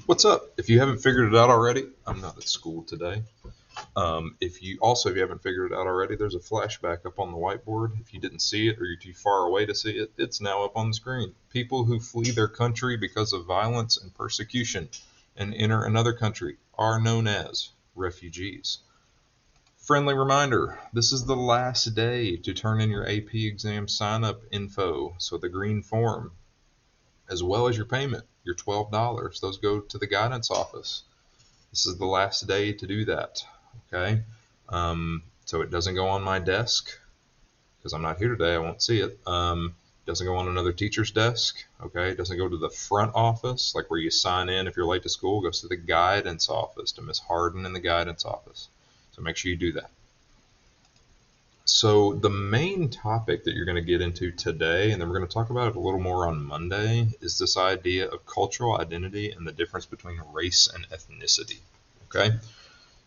What's up? If you haven't figured it out already, I'm not at school today. If you haven't figured it out already, there's a flashback up on the whiteboard. If you didn't see it or you're too far away to see it, it's now up on the screen. People who flee their country because of violence and persecution and enter another country are known as refugees. Friendly reminder, this is the last day to turn in your AP exam sign-up info, so the green form, as well as your payment, your $12. Those go to the guidance office. This is the last day to do that. Okay. So it doesn't go on my desk because I'm not here today. I won't see it. Doesn't go on another teacher's desk. Okay. It doesn't go to the front office, like where you sign in if you're late to school. It goes to the guidance office, to Miss Harden in the guidance office. So make sure you do that. So the main topic that you're going to get into today, and then we're going to talk about it a little more on Monday, is this idea of cultural identity and the difference between race and ethnicity. Okay?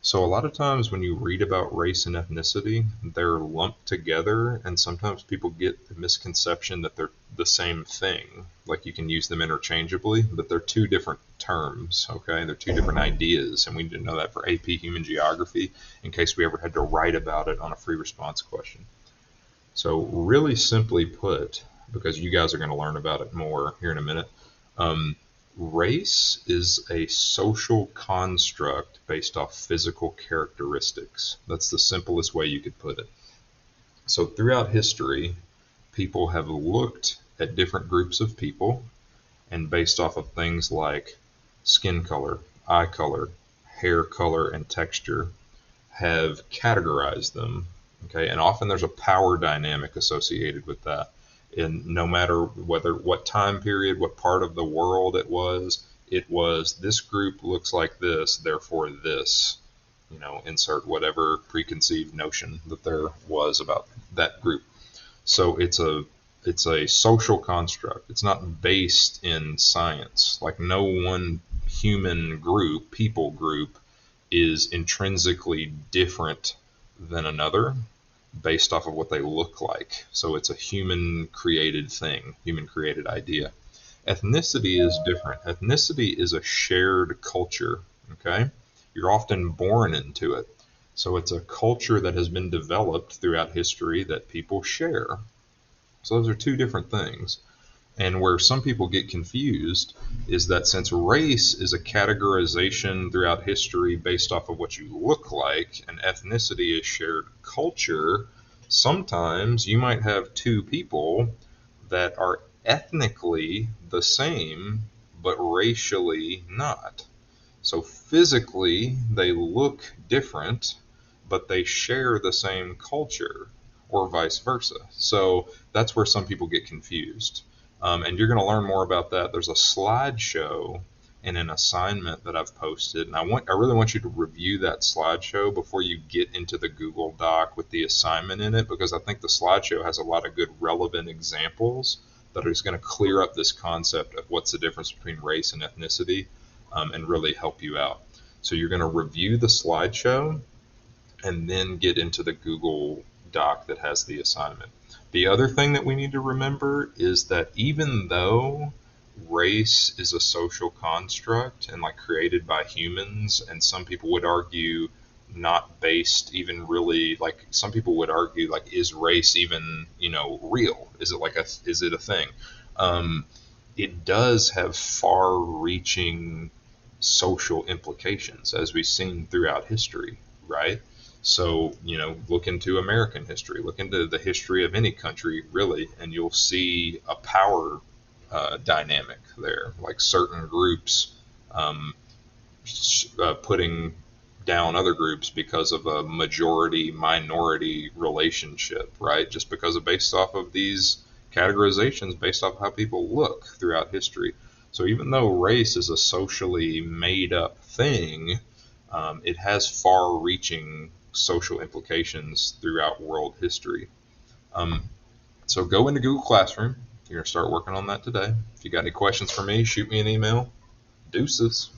So a lot of times when you read about race and ethnicity, they're lumped together, and sometimes people get the misconception that they're the same thing. Like you can use them interchangeably, but they're two different terms, okay? They're two different ideas, and we need to know that for AP Human Geography in case we ever had to write about it on a free response question. So really simply put, because you guys are going to learn about it more here in a minute, race is a social construct based off physical characteristics. That's the simplest way you could put it. So throughout history, people have looked at different groups of people and based off of things like skin color, eye color, hair color, and texture, have categorized them. Okay, and often there's a power dynamic associated with that. And no matter what time period, what part of the world it was this group looks like this, therefore this, insert whatever preconceived notion that there was about that group. So it's a social construct. It's not based in science. Like no one human group, people group, is intrinsically different than another based off of what they look like. So it's a human created thing, human created idea. Ethnicity is different. Ethnicity is a shared culture, okay? You're often born into it. So it's a culture that has been developed throughout history that people share. So those are two different things. And where some people get confused is that since race is a categorization throughout history based off of what you look like, and ethnicity is shared culture, sometimes you might have two people that are ethnically the same, but racially not. So physically, they look different, but they share the same culture, or vice versa. So that's where some people get confused. And you're going to learn more about that. There's a slideshow and an assignment that I've posted, and I really want you to review that slideshow before you get into the Google Doc with the assignment in it, because I think the slideshow has a lot of good relevant examples that is going to clear up this concept of what's the difference between race and ethnicity, and really help you out. So you're going to review the slideshow and then get into the Google Doc that has the assignment. The other thing that we need to remember is that even though race is a social construct and like created by humans, and some people would argue not based even really, like some people would argue like, is race even real? Is it a thing? It does have far-reaching social implications, as we've seen throughout history, right? So, look into American history, look into the history of any country, really, and you'll see a power dynamic there, like certain groups putting down other groups because of a majority-minority relationship, right? Just because of based off of these categorizations, based off how people look throughout history. So even though race is a socially made-up thing, it has far-reaching social implications throughout world history. So go into Google Classroom. You're going to start working on that today. If you got any questions for me, shoot me an email. Deuces.